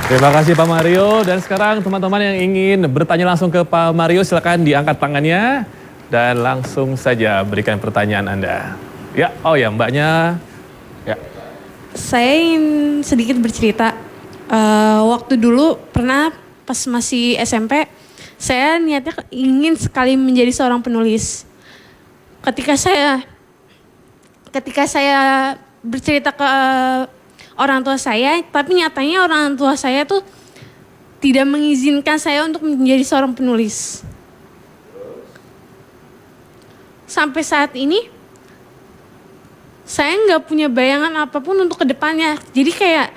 Terima kasih Pak Mario. Dan sekarang teman-teman yang ingin bertanya langsung ke Pak Mario, silakan diangkat tangannya dan langsung saja berikan pertanyaan Anda. Ya, oh ya Mbaknya. Ya. Saya ingin sedikit bercerita. Waktu dulu pernah pas masih SMP, saya niatnya ingin sekali menjadi seorang penulis. Ketika saya bercerita ke orang tua saya, tapi nyatanya orang tua saya tuh tidak mengizinkan saya untuk menjadi seorang penulis. Sampai saat ini, saya nggak punya bayangan apapun untuk kedepannya. Jadi kayak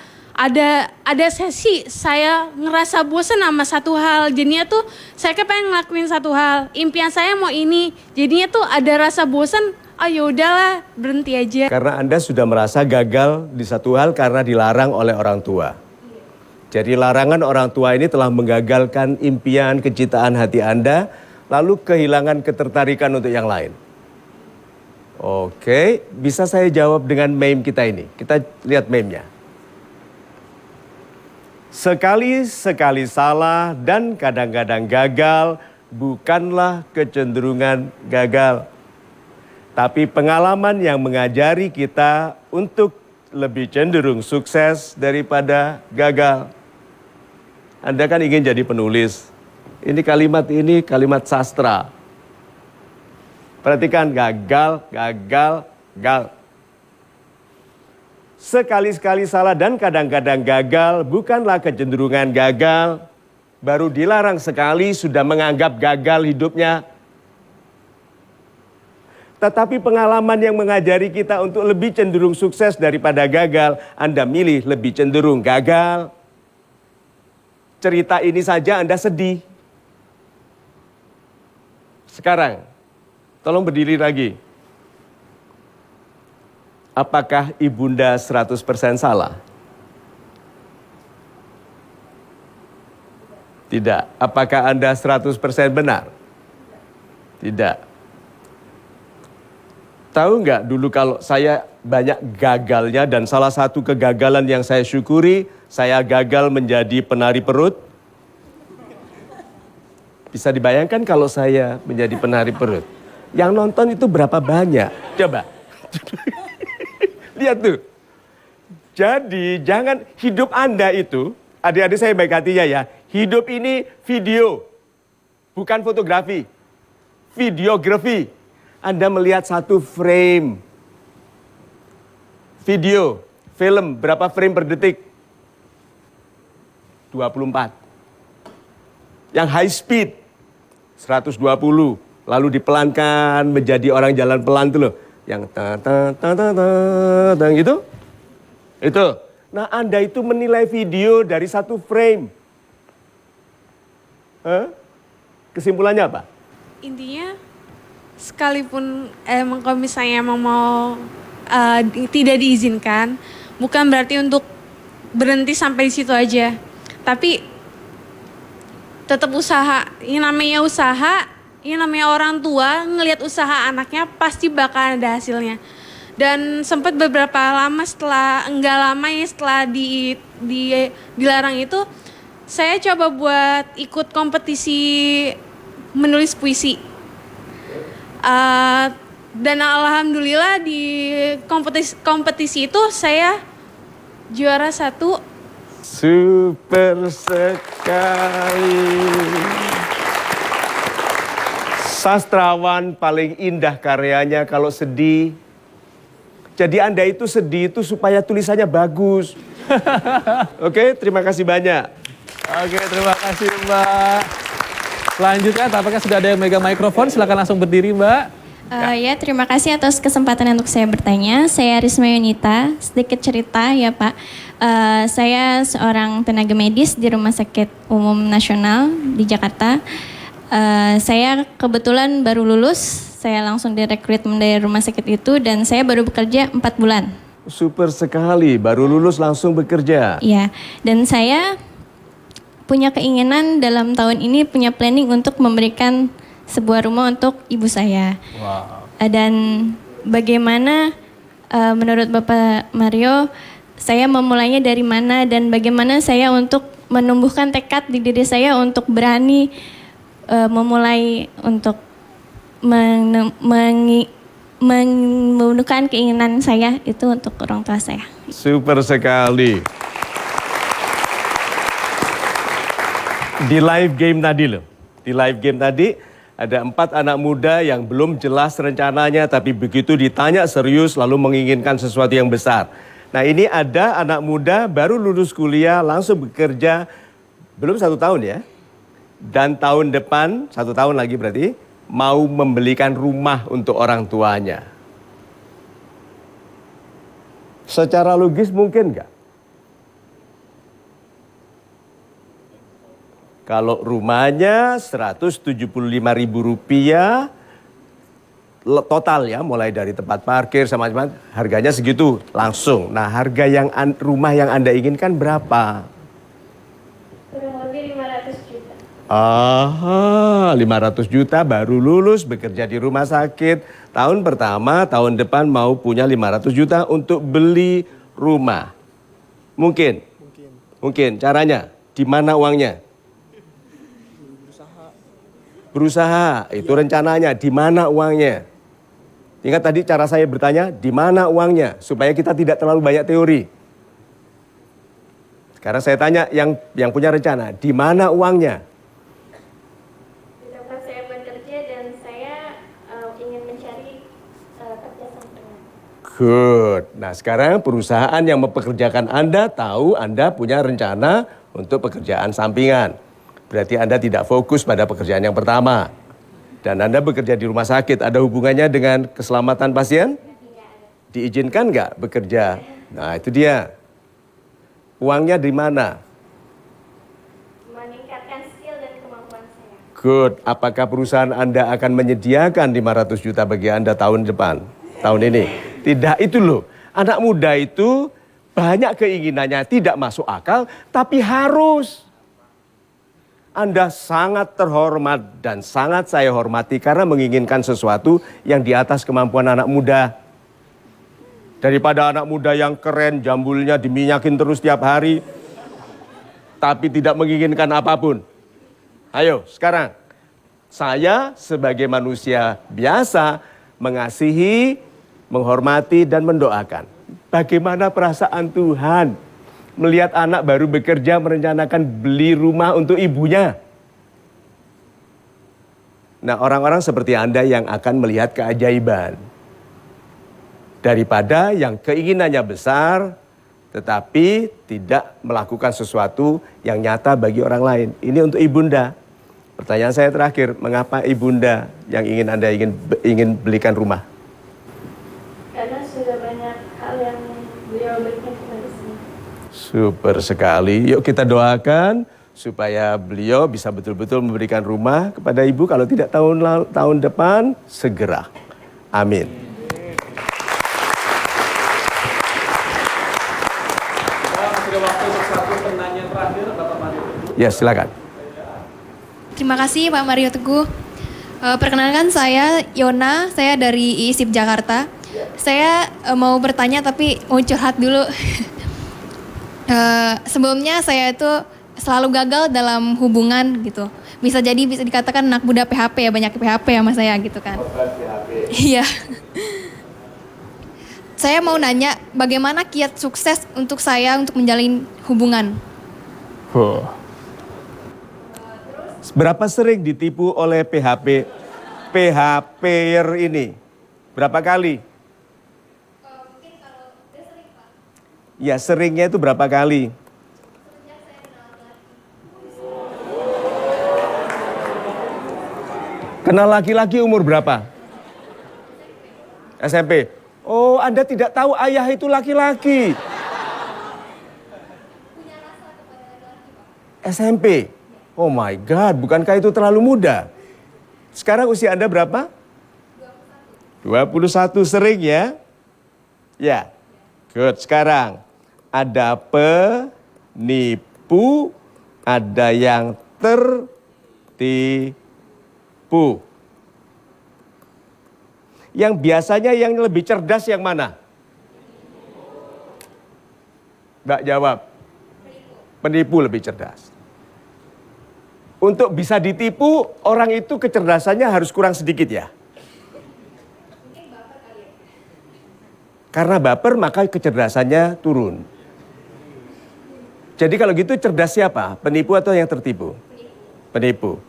ada sesi saya ngerasa bosan sama satu hal. Jadinya tuh saya pengen ngelakuin satu hal. Impian saya mau ini. Jadinya tuh ada rasa bosan. Oh ya udahlah, berhenti aja. Karena Anda sudah merasa gagal di satu hal karena dilarang oleh orang tua. Jadi larangan orang tua ini telah menggagalkan impian, kecintaan hati Anda, lalu kehilangan ketertarikan untuk yang lain. Oke, bisa saya jawab dengan meme kita ini. Kita lihat meme-nya. Sekali-sekali salah dan kadang-kadang gagal bukanlah kecenderungan gagal. Tapi pengalaman yang mengajari kita untuk lebih cenderung sukses daripada gagal. Anda kan ingin jadi penulis. Ini kalimat sastra. Perhatikan gagal, gagal, gagal. Sekali-sekali salah dan kadang-kadang gagal bukanlah kecenderungan gagal. Baru dilarang sekali sudah menganggap gagal hidupnya. Tetapi pengalaman yang mengajari kita untuk lebih cenderung sukses daripada gagal, Anda milih lebih cenderung gagal. Cerita ini saja Anda sedih. Sekarang, tolong berdiri lagi. Apakah Ibunda 100% salah? Tidak. Apakah Anda 100% benar? Tidak. Tahu nggak dulu kalau saya banyak gagalnya dan salah satu kegagalan yang saya syukuri, saya gagal menjadi penari perut. Bisa dibayangkan kalau saya menjadi penari perut. Yang nonton itu berapa banyak? Coba. Lihat tuh. Jadi jangan hidup Anda itu, adik-adik saya baik hatinya ya, hidup ini video, bukan fotografi, videografi. Anda melihat satu frame video, film, berapa frame per detik? 24. Yang high speed, 120. Lalu dipelankan menjadi orang jalan pelan tuh loh. Yang gitu. Itu. Nah Anda itu menilai video dari satu frame. Kesimpulannya apa? Intinya, sekalipun kalau misalnya emang mau tidak diizinkan, bukan berarti untuk berhenti sampai di situ aja. Tapi tetap usaha. Yang namanya usaha, yang namanya orang tua ngelihat usaha anaknya pasti bakal ada hasilnya. Dan sempat beberapa lama setelah dilarang itu, saya coba buat ikut kompetisi menulis puisi. Dan alhamdulillah di kompetisi itu saya juara 1. Super sekali. Sastrawan paling indah karyanya kalau sedih. Jadi Anda itu sedih itu supaya tulisannya bagus. Oke, terima kasih banyak. Oke, terima kasih Mbak. Selanjutnya, apakah sudah ada yang megang mikrofon? Silakan langsung berdiri Mbak. Ya, terima kasih atas kesempatan untuk saya bertanya. Saya Risma Yunita. Sedikit cerita ya Pak. Saya seorang tenaga medis di Rumah Sakit Umum Nasional di Jakarta. Saya kebetulan baru lulus. Saya langsung direkrutmen dari rumah sakit itu dan saya baru bekerja 4 bulan. Super sekali, baru lulus langsung bekerja. Iya, dan saya punya keinginan dalam tahun ini punya planning untuk memberikan sebuah rumah untuk ibu saya. Wow. Dan bagaimana menurut Bapak Mario, saya memulainya dari mana dan bagaimana saya untuk menumbuhkan tekad di diri saya untuk berani memulai untuk memenuhkan keinginan saya itu untuk orang tua saya. Super sekali. Di live game tadi loh, di live game tadi ada 4 anak muda yang belum jelas rencananya tapi begitu ditanya serius lalu menginginkan sesuatu yang besar. Nah ini ada anak muda baru lulus kuliah langsung bekerja belum 1 tahun ya. Dan tahun depan, 1 tahun lagi berarti, mau membelikan rumah untuk orang tuanya. Secara logis mungkin nggak? Kalau rumahnya Rp175.000 total ya, mulai dari tempat parkir sama macam harganya segitu langsung. Nah harga yang rumah yang Anda inginkan berapa? Kurang lebih 500 juta. 500 juta baru lulus bekerja di rumah sakit. Tahun pertama, tahun depan mau punya 500 juta untuk beli rumah. Mungkin. Mungkin. Caranya, di mana uangnya? Berusaha. Itu rencananya, di mana uangnya? Ingat tadi cara saya bertanya, di mana uangnya? Supaya kita tidak terlalu banyak teori. Sekarang saya tanya yang punya rencana, di mana uangnya? Saya bekerja dan saya ingin mencari kerja sampingan. Good. Nah sekarang perusahaan yang mempekerjakan Anda tahu Anda punya rencana untuk pekerjaan sampingan. Berarti Anda tidak fokus pada pekerjaan yang pertama. Dan Anda bekerja di rumah sakit, ada hubungannya dengan keselamatan pasien? Diizinkan nggak bekerja? Nah itu dia. Uangnya di mana? Meningkatkan skill dan kemampuan saya. Good. Apakah perusahaan Anda akan menyediakan 500 juta bagi Anda tahun depan? Tahun ini? Tidak, itu loh. Anak muda itu banyak keinginannya, tidak masuk akal, tapi harus. Anda sangat terhormat dan sangat saya hormati karena menginginkan sesuatu yang di atas kemampuan anak muda. Daripada anak muda yang keren, jambulnya diminyakin terus tiap hari, tapi tidak menginginkan apapun. Ayo sekarang, saya sebagai manusia biasa mengasihi, menghormati dan mendoakan. Bagaimana perasaan Tuhan melihat anak baru bekerja merencanakan beli rumah untuk ibunya? Nah orang-orang seperti Anda yang akan melihat keajaiban. Daripada yang keinginannya besar tetapi tidak melakukan sesuatu yang nyata bagi orang lain. Ini untuk ibunda. Pertanyaan saya terakhir, mengapa ibunda yang Anda ingin belikan rumah? Karena sudah banyak hal yang beliau berikan kepada saya. Super sekali. Yuk kita doakan supaya beliau bisa betul-betul memberikan rumah kepada ibu. Kalau tidak tahun depan, segera. Amin. Sudah waktu untuk 1 penanya terakhir, Bapak Mario. Ya silakan. Terima kasih Pak Mario Teguh. Perkenalkan saya Yona, saya dari IISIP Jakarta. Saya mau bertanya tapi mau curhat dulu. Sebelumnya saya itu selalu gagal dalam hubungan gitu. Bisa dikatakan anak muda PHP ya, banyak PHP sama saya gitu kan. Iya. Saya mau nanya bagaimana kiat sukses untuk saya untuk menjalin hubungan. Berapa sering ditipu oleh PHP-er ini? Berapa kali? Mungkin kalau udah sering Pak. Ya seringnya itu berapa kali? Kenal laki-laki umur berapa? SMP. Oh, Anda tidak tahu ayah itu laki-laki. SMP. Oh my God, bukankah itu terlalu muda? Sekarang usia Anda berapa? 21 sering ya? Ya. Good. Sekarang ada penipu, ada yang tertipu. Yang biasanya yang lebih cerdas yang mana? Mbak jawab. Penipu lebih cerdas. Untuk bisa ditipu, orang itu kecerdasannya harus kurang sedikit ya. Karena baper maka kecerdasannya turun. Jadi kalau gitu cerdas siapa? Penipu atau yang tertipu? Penipu.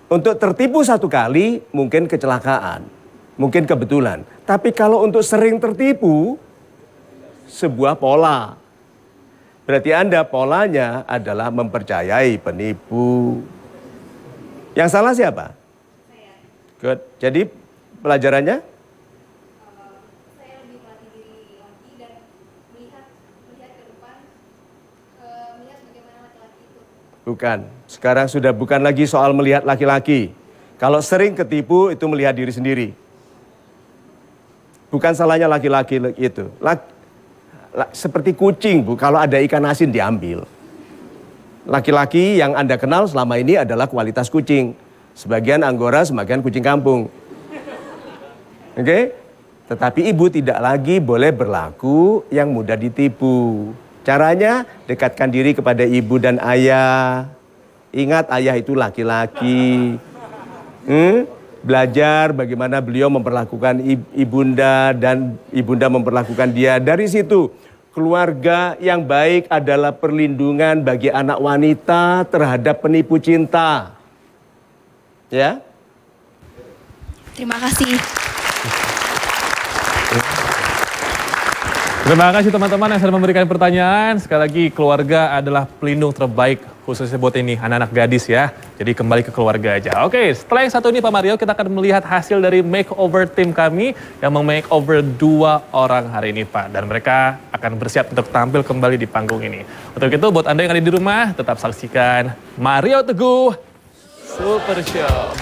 Untuk tertipu satu kali mungkin kecelakaan, mungkin kebetulan. Tapi kalau untuk sering tertipu, sebuah pola. Berarti Anda polanya adalah mempercayai penipu. Yang salah siapa? Good. Jadi pelajarannya? Saya lebih melatih diri lagi dan melihat ke depan, melihat bagaimana laki-laki itu. Bukan. Sekarang sudah bukan lagi soal melihat laki-laki. Kalau sering ketipu itu melihat diri sendiri. Bukan salahnya laki-laki itu. Seperti kucing, Bu, kalau ada ikan asin diambil. Laki-laki yang Anda kenal selama ini adalah kualitas kucing. Sebagian Anggora, sebagian kucing kampung. Oke? Tetapi ibu tidak lagi boleh berlaku yang mudah ditipu. Caranya dekatkan diri kepada ibu dan ayah. Ingat ayah itu laki-laki. Belajar bagaimana beliau memperlakukan ibunda dan ibunda memperlakukan dia. Dari situ keluarga yang baik adalah perlindungan bagi anak wanita terhadap penipu cinta. Ya. Terima kasih. Terima kasih teman-teman yang sudah memberikan pertanyaan. Sekali lagi keluarga adalah pelindung terbaik khususnya buat ini anak-anak gadis ya. Jadi kembali ke keluarga aja. Oke, setelah yang satu ini Pak Mario, kita akan melihat hasil dari makeover tim kami yang memakeover 2 orang hari ini Pak. Dan mereka akan bersiap untuk tampil kembali di panggung ini. Untuk itu buat Anda yang ada di rumah, tetap saksikan Mario Teguh Super Show.